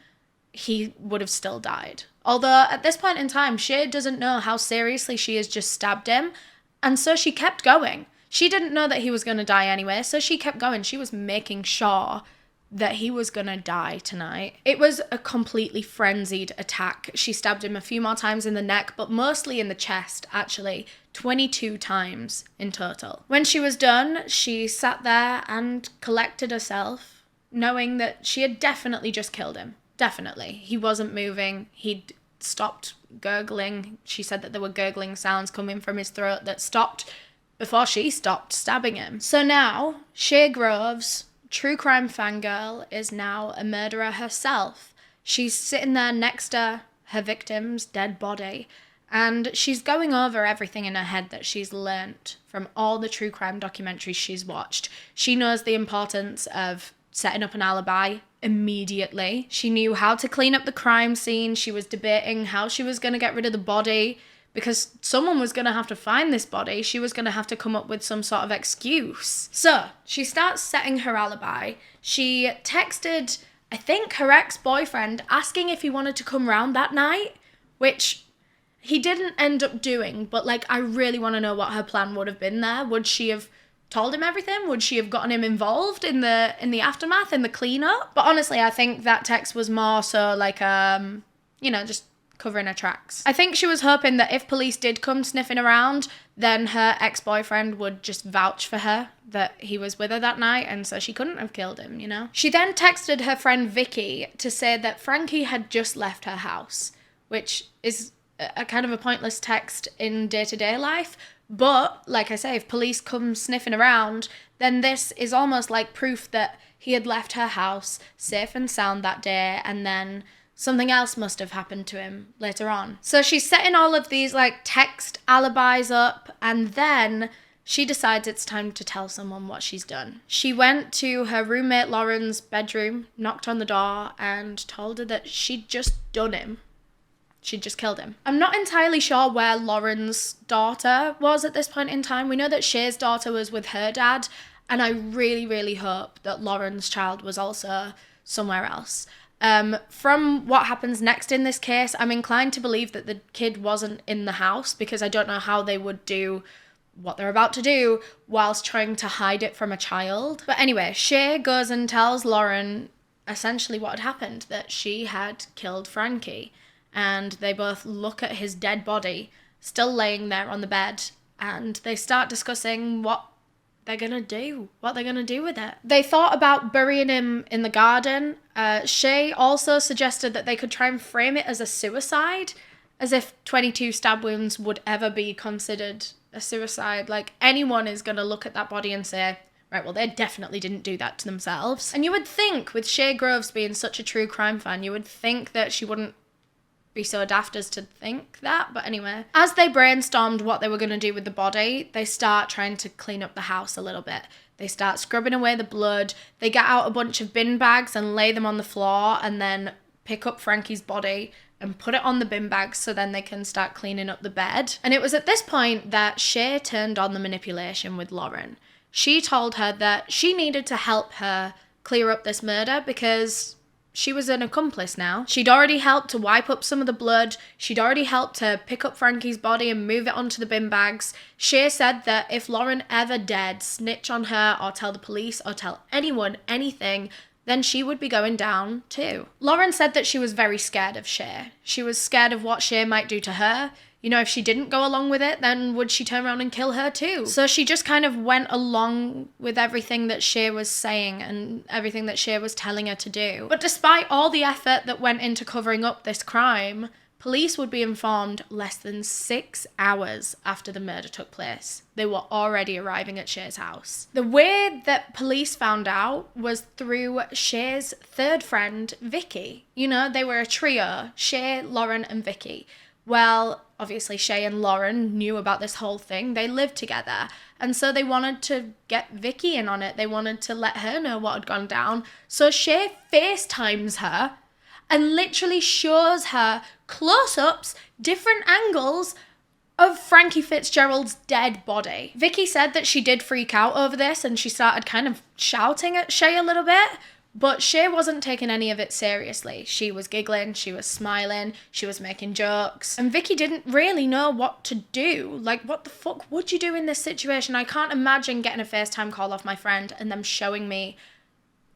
he would have still died. Although at this point in time, Shaye doesn't know how seriously she has just stabbed him, and so she kept going. She didn't know that he was going to die anyway, so she kept going. She was making sure that he was gonna die tonight. It was a completely frenzied attack. She stabbed him a few more times in the neck, but mostly in the chest, actually. 22 times in total. When she was done, she sat there and collected herself, knowing that she had definitely just killed him. Definitely. He wasn't moving. He'd stopped gurgling. She said that there were gurgling sounds coming from his throat that stopped before she stopped stabbing him. So now, Shaye Groves, true crime fangirl, is now a murderer herself. She's sitting there next to her victim's dead body, and she's going over everything in her head that she's learnt from all the true crime documentaries she's watched. She knows the importance of setting up an alibi immediately. She knew how to clean up the crime scene. She was debating how she was going to get rid of the body, because someone was going to have to find this body. She was going to have to come up with some sort of excuse. So she starts setting her alibi. She texted, I think, her ex-boyfriend asking if he wanted to come round that night, which he didn't end up doing. But like, I really want to know what her plan would have been there. Would she have told him everything? Would she have gotten him involved in the aftermath, in the cleanup? But honestly, I think that text was more so like, just covering her tracks. I think she was hoping that if police did come sniffing around, then her ex-boyfriend would just vouch for her that he was with her that night, and so she couldn't have killed him, you know? She then texted her friend Vicky to say that Frankie had just left her house, which is a kind of a pointless text in day-to-day life, but like I say, if police come sniffing around, then this is almost like proof that he had left her house safe and sound that day, and then something else must have happened to him later on. So she's setting all of these like text alibis up, and then she decides it's time to tell someone what she's done. She went to her roommate Lauren's bedroom, knocked on the door, and told her that she'd just done him. She'd just killed him. I'm not entirely sure where Lauren's daughter was at this point in time. We know that Shaye's daughter was with her dad, and I really, really hope that Lauren's child was also somewhere else. From what happens next in this case, I'm inclined to believe that the kid wasn't in the house, because I don't know how they would do what they're about to do whilst trying to hide it from a child. But anyway, Shaye goes and tells Lauren essentially what had happened, that she had killed Frankie, and they both look at his dead body still laying there on the bed, and they start discussing what they're gonna do with it. They thought about burying him in the garden. Shaye also suggested that they could try and frame it as a suicide, as if 22 stab wounds would ever be considered a suicide. Like, anyone is gonna look at that body and say, right, well, they definitely didn't do that to themselves. And you would think, with Shaye Groves being such a true crime fan, you would think that she wouldn't be so daft as to think that. But anyway, as they brainstormed what they were going to do with the body, they start trying to clean up the house a little bit. They start scrubbing away the blood. They get out a bunch of bin bags and lay them on the floor, and then pick up Frankie's body and put it on the bin bags so then they can start cleaning up the bed. And it was at this point that Shaye turned on the manipulation with Lauren. She told her that she needed to help her clear up this murder because she was an accomplice now. She'd already helped to wipe up some of the blood. She'd already helped to pick up Frankie's body and move it onto the bin bags. Shaye said that if Lauren ever dared snitch on her or tell the police or tell anyone anything, then she would be going down too. Lauren said that she was very scared of Shaye. She was scared of what Shaye might do to her. You know, if she didn't go along with it, then would she turn around and kill her too? So she just kind of went along with everything that Shaye was saying and everything that Shaye was telling her to do. But despite all the effort that went into covering up this crime, Police would be informed less than 6 hours after the murder took place. They were already arriving at Shaye's house. The way that police found out was through Shaye's third friend, Vicky. You know, they were a trio, Shaye, Lauren, and Vicky. Well, obviously Shaye and Lauren knew about this whole thing. They lived together. And so they wanted to get Vicky in on it. They wanted to let her know what had gone down. So Shaye FaceTimes her and literally shows her close-ups, different angles of Frankie Fitzgerald's dead body. Vicky said that she did freak out over this and she started kind of shouting at Shaye a little bit, but Shaye wasn't taking any of it seriously. She was giggling, she was smiling, she was making jokes, and Vicky didn't really know what to do. Like, what the fuck would you do in this situation? I can't imagine getting a FaceTime call off my friend and them showing me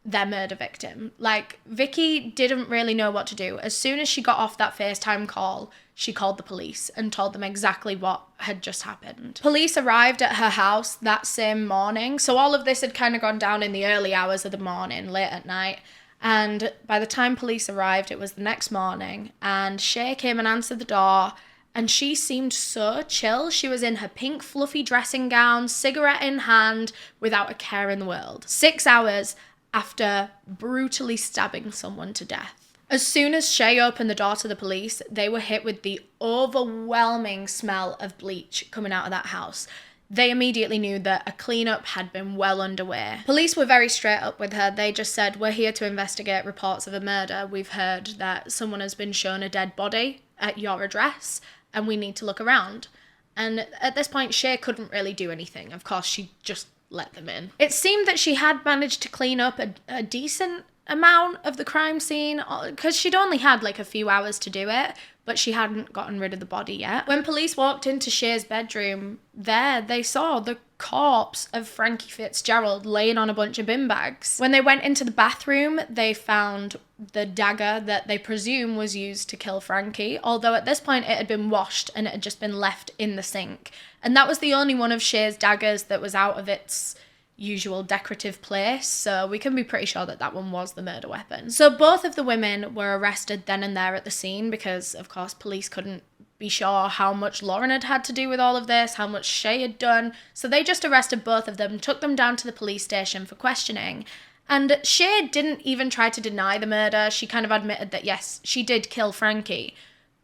their murder victim. Like, Vicky didn't really know what to do. As soon as she got off that FaceTime call, she called the police and told them exactly what had just happened. Police arrived at her house that same morning, so all of this had kind of gone down in the early hours of the morning, late at night, and by the time police arrived, it was the next morning, and Shaye came and answered the door, and she seemed so chill. She was in her pink fluffy dressing gown, cigarette in hand, without a care in the world. 6 hours after brutally stabbing someone to death. As soon as Shaye opened the door to the police, they were hit with the overwhelming smell of bleach coming out of that house. They immediately knew that a cleanup had been well underway. Police were very straight up with her. They just said, "We're here to investigate reports of a murder. We've heard that someone has been shown a dead body at your address, and we need to look around." And at this point, Shaye couldn't really do anything. Of course, she just let them in. It seemed that she had managed to clean up a decent amount of the crime scene, because she'd only had like a few hours to do it, but she hadn't gotten rid of the body yet. When police walked into Shaye's bedroom, they saw the corpse of Frankie Fitzgerald laying on a bunch of bin bags. When they went into the bathroom, they found the dagger that they presume was used to kill Frankie, although at this point it had been washed and it had just been left in the sink. And that was the only one of Shaye's daggers that was out of its usual decorative place, so we can be pretty sure that that one was the murder weapon. So both of the women were arrested then and there at the scene because, of course, police couldn't be sure how much Lauren had had to do with all of this, how much Shaye had done, so they just arrested both of them, took them down to the police station for questioning. And Shaye didn't even try to deny the murder. She kind of admitted that, yes, she did kill Frankie,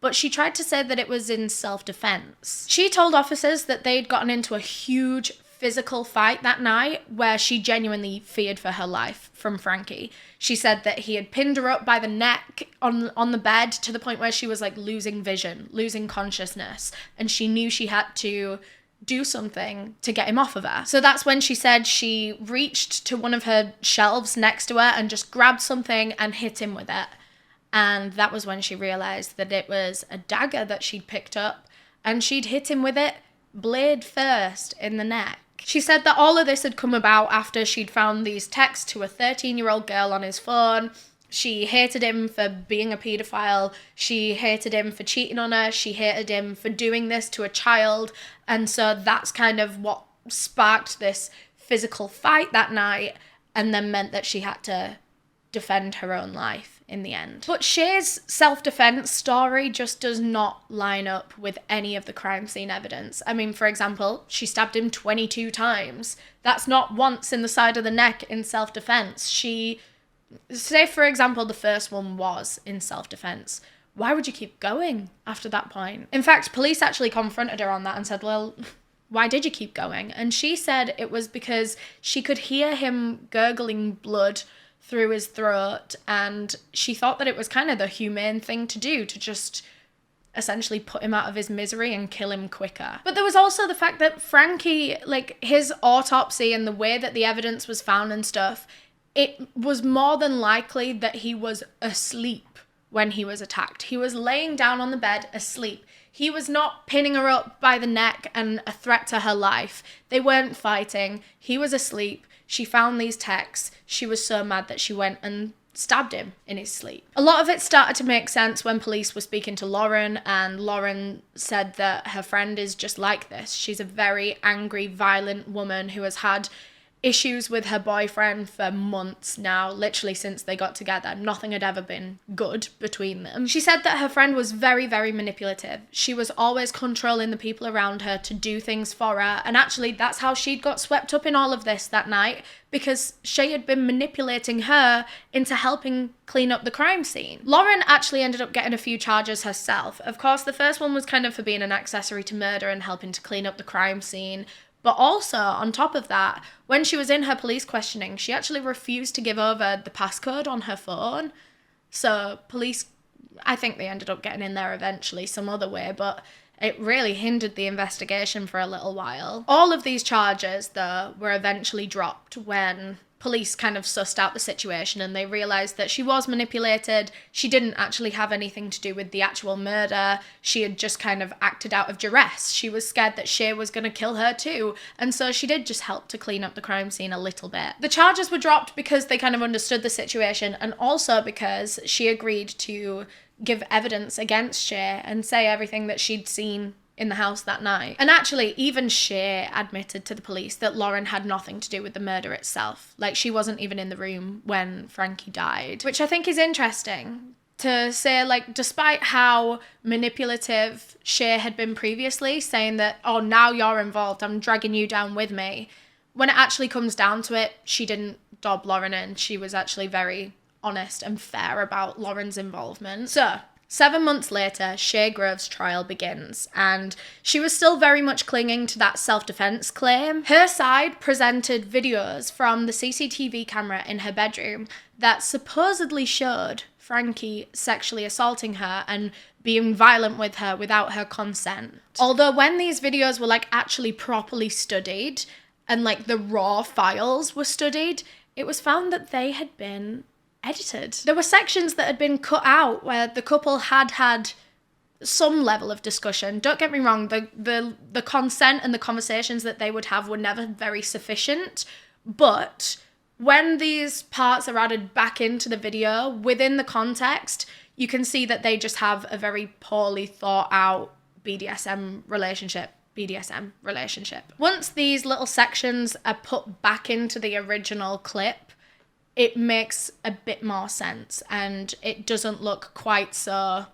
but she tried to say that it was in self-defense. She told officers that they'd gotten into a huge physical fight that night where she genuinely feared for her life from Frankie. She said that he had pinned her up by the neck on the bed to the point where she was like losing vision, losing consciousness, and she knew she had to do something to get him off of her. So that's when she said she reached to one of her shelves next to her and just grabbed something and hit him with it. And that was when she realised that it was a dagger that she'd picked up, and she'd hit him with it blade first in the neck. She said that all of this had come about after she'd found these texts to a 13-year-old girl on his phone. She hated him for being a paedophile. She hated him for cheating on her. She hated him for doing this to a child. And so that's kind of what sparked this physical fight that night, and then meant that she had to defend her own life in the end. But Shaye's self-defense story just does not line up with any of the crime scene evidence. I mean, for example, she stabbed him 22 times. That's not once in the side of the neck in self-defense. Say, for example, the first one was in self-defense. Why would you keep going after that point? In fact, police actually confronted her on that and said, well, why did you keep going? And she said it was because she could hear him gurgling blood through his throat, and she thought that it was kind of the humane thing to do, to just essentially put him out of his misery and kill him quicker. But there was also the fact that Frankie, like his autopsy and the way that the evidence was found and stuff, it was more than likely that he was asleep when he was attacked. He was laying down on the bed asleep. He was not pinning her up by the neck and a threat to her life. They weren't fighting. He was asleep. She found these texts. She was so mad that she went and stabbed him in his sleep. A lot of it started to make sense when police were speaking to Lauren, and Lauren said that her friend is just like this. She's a very angry, violent woman who has had issues with her boyfriend for months now, literally since they got together. Nothing had ever been good between them. She said that her friend was very, very manipulative. She was always controlling the people around her to do things for her, and actually that's how she'd got swept up in all of this that night, because Shaye had been manipulating her into helping clean up the crime scene. Lauren actually ended up getting a few charges herself. Of course, the first one was kind of for being an accessory to murder and helping to clean up the crime scene. But also, on top of that, when she was in her police questioning, she actually refused to give over the passcode on her phone. So police, I think they ended up getting in there eventually some other way, but it really hindered the investigation for a little while. All of these charges, though, were eventually dropped when police kind of sussed out the situation and they realised that she was manipulated. She didn't actually have anything to do with the actual murder. She had just kind of acted out of duress. She was scared that Shaye was going to kill her too, and so she did just help to clean up the crime scene a little bit. The charges were dropped because they kind of understood the situation, and also because she agreed to give evidence against Shaye and say everything that she'd seen in the house that night. And actually, even Shaye admitted to the police that Lauren had nothing to do with the murder itself. Like, she wasn't even in the room when Frankie died. Which I think is interesting to say, like, despite how manipulative Shaye had been previously, saying that, oh, now you're involved, I'm dragging you down with me. When it actually comes down to it, she didn't dob Lauren in. She was actually very honest and fair about Lauren's involvement. So, 7 months later, Shaye Groves' trial begins, and she was still very much clinging to that self-defense claim. Her side presented videos from the CCTV camera in her bedroom that supposedly showed Frankie sexually assaulting her and being violent with her without her consent. Although when these videos were like actually properly studied and like the raw files were studied, it was found that they had been edited. There were sections that had been cut out where the couple had some level of discussion. Don't get me wrong, the consent and the conversations that they would have were never very sufficient, but when these parts are added back into the video, within the context, you can see that they just have a very poorly thought out BDSM relationship. Once these little sections are put back into the original clip, it makes a bit more sense and it doesn't look quite so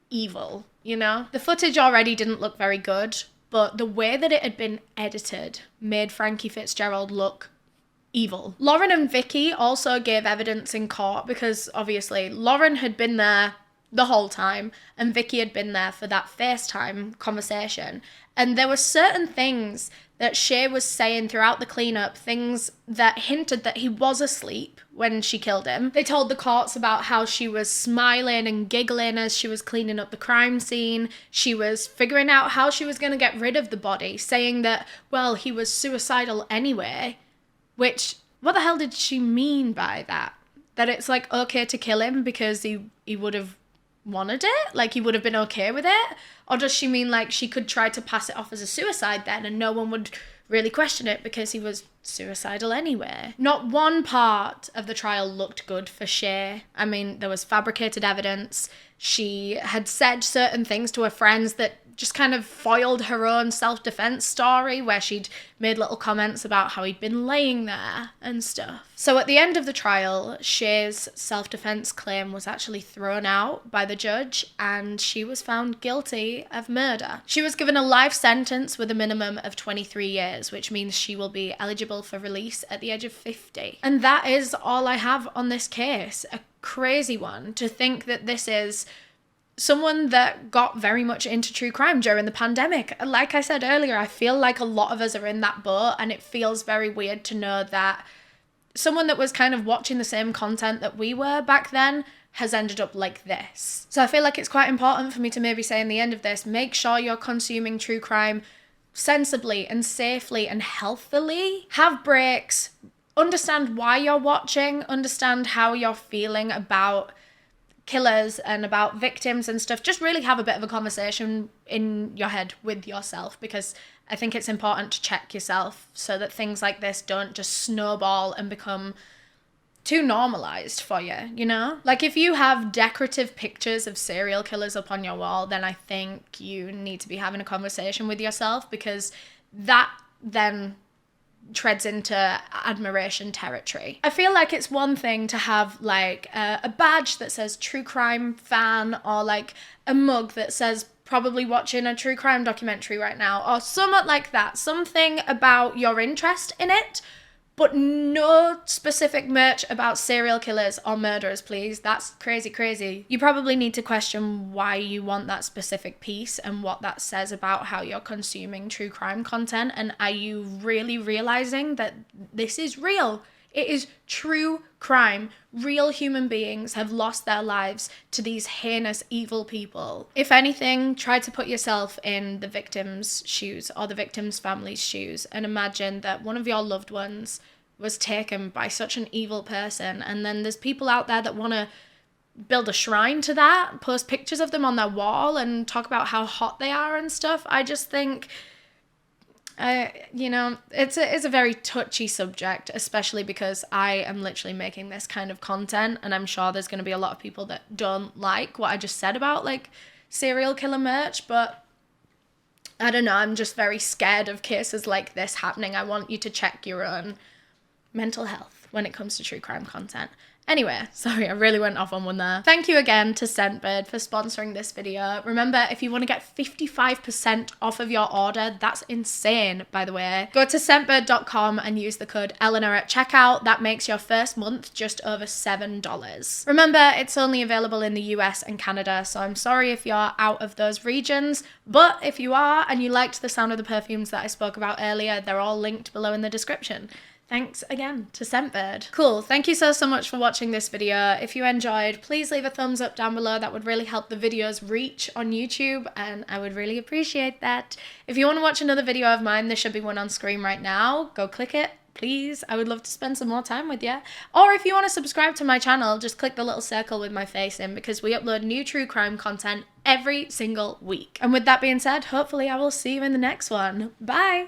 evil, you know? The footage already didn't look very good, but the way that it had been edited made Frankie Fitzgerald look evil. Lauren and Vicky also gave evidence in court because obviously Lauren had been there the whole time and Vicky had been there for that FaceTime conversation. And there were certain things that Shaye was saying throughout the cleanup, things that hinted that he was asleep when she killed him. They told the courts about how she was smiling and giggling as she was cleaning up the crime scene. She was figuring out how she was going to get rid of the body, saying that, well, he was suicidal anyway, which, what the hell did she mean by that? That it's like okay to kill him because he would have wanted it? Like he would have been okay with it? Or does she mean like she could try to pass it off as a suicide then and no one would really question it because he was suicidal anyway? Not one part of the trial looked good for Shaye. I mean, there was fabricated evidence. She had said certain things to her friends that just kind of foiled her own self-defense story where she'd made little comments about how he'd been laying there and stuff. So at the end of the trial, Shaye's self-defense claim was actually thrown out by the judge and she was found guilty of murder. She was given a life sentence with a minimum of 23 years, which means she will be eligible for release at the age of 50. And that is all I have on this case. A crazy one to think that this is someone that got very much into true crime during the pandemic. Like I said earlier, I feel like a lot of us are in that boat and it feels very weird to know that someone that was kind of watching the same content that we were back then has ended up like this. So I feel like it's quite important for me to maybe say in the end of this, make sure you're consuming true crime sensibly and safely and healthily. Have breaks, understand why you're watching, understand how you're feeling about killers and about victims and stuff. Just really have a bit of a conversation in your head with yourself, because I think it's important to check yourself so that things like this don't just snowball and become too normalized for you, you know? Like if you have decorative pictures of serial killers up on your wall, then I think you need to be having a conversation with yourself, because that then treads into admiration territory. I feel like it's one thing to have like a badge that says true crime fan, or like a mug that says probably watching a true crime documentary right now, or something like that, something about your interest in it, but no specific merch about serial killers or murderers, please. That's crazy, crazy. You probably need to question why you want that specific piece and what that says about how you're consuming true crime content. And are you really realizing that this is real? It is true crime. Real human beings have lost their lives to these heinous, evil people. If anything, try to put yourself in the victim's shoes or the victim's family's shoes and imagine that one of your loved ones was taken by such an evil person, and then there's people out there that want to build a shrine to that, post pictures of them on their wall and talk about how hot they are and stuff. I just think... it's a very touchy subject, especially because I am literally making this kind of content, and I'm sure there's going to be a lot of people that don't like what I just said about like serial killer merch, but I don't know, I'm just very scared of cases like this happening. I want you to check your own mental health when it comes to true crime content. Anyway, sorry, I really went off on one there. Thank you again to Scentbird for sponsoring this video. Remember, if you want to get 55% off of your order, that's insane, by the way, go to scentbird.com and use the code Eleanor at checkout. That makes your first month just over $7. Remember, it's only available in the US and Canada, so I'm sorry if you're out of those regions, but if you are and you liked the sound of the perfumes that I spoke about earlier, they're all linked below in the description. Thanks again to Scentbird. Cool, thank you so much for watching this video. If you enjoyed, please leave a thumbs up down below. That would really help the videos reach on YouTube, and I would really appreciate that. If you want to watch another video of mine, there should be one on screen right now. Go click it, please. I would love to spend some more time with you. Or if you want to subscribe to my channel, just click the little circle with my face in, because we upload new true crime content every single week. And with that being said, hopefully I will see you in the next one. Bye!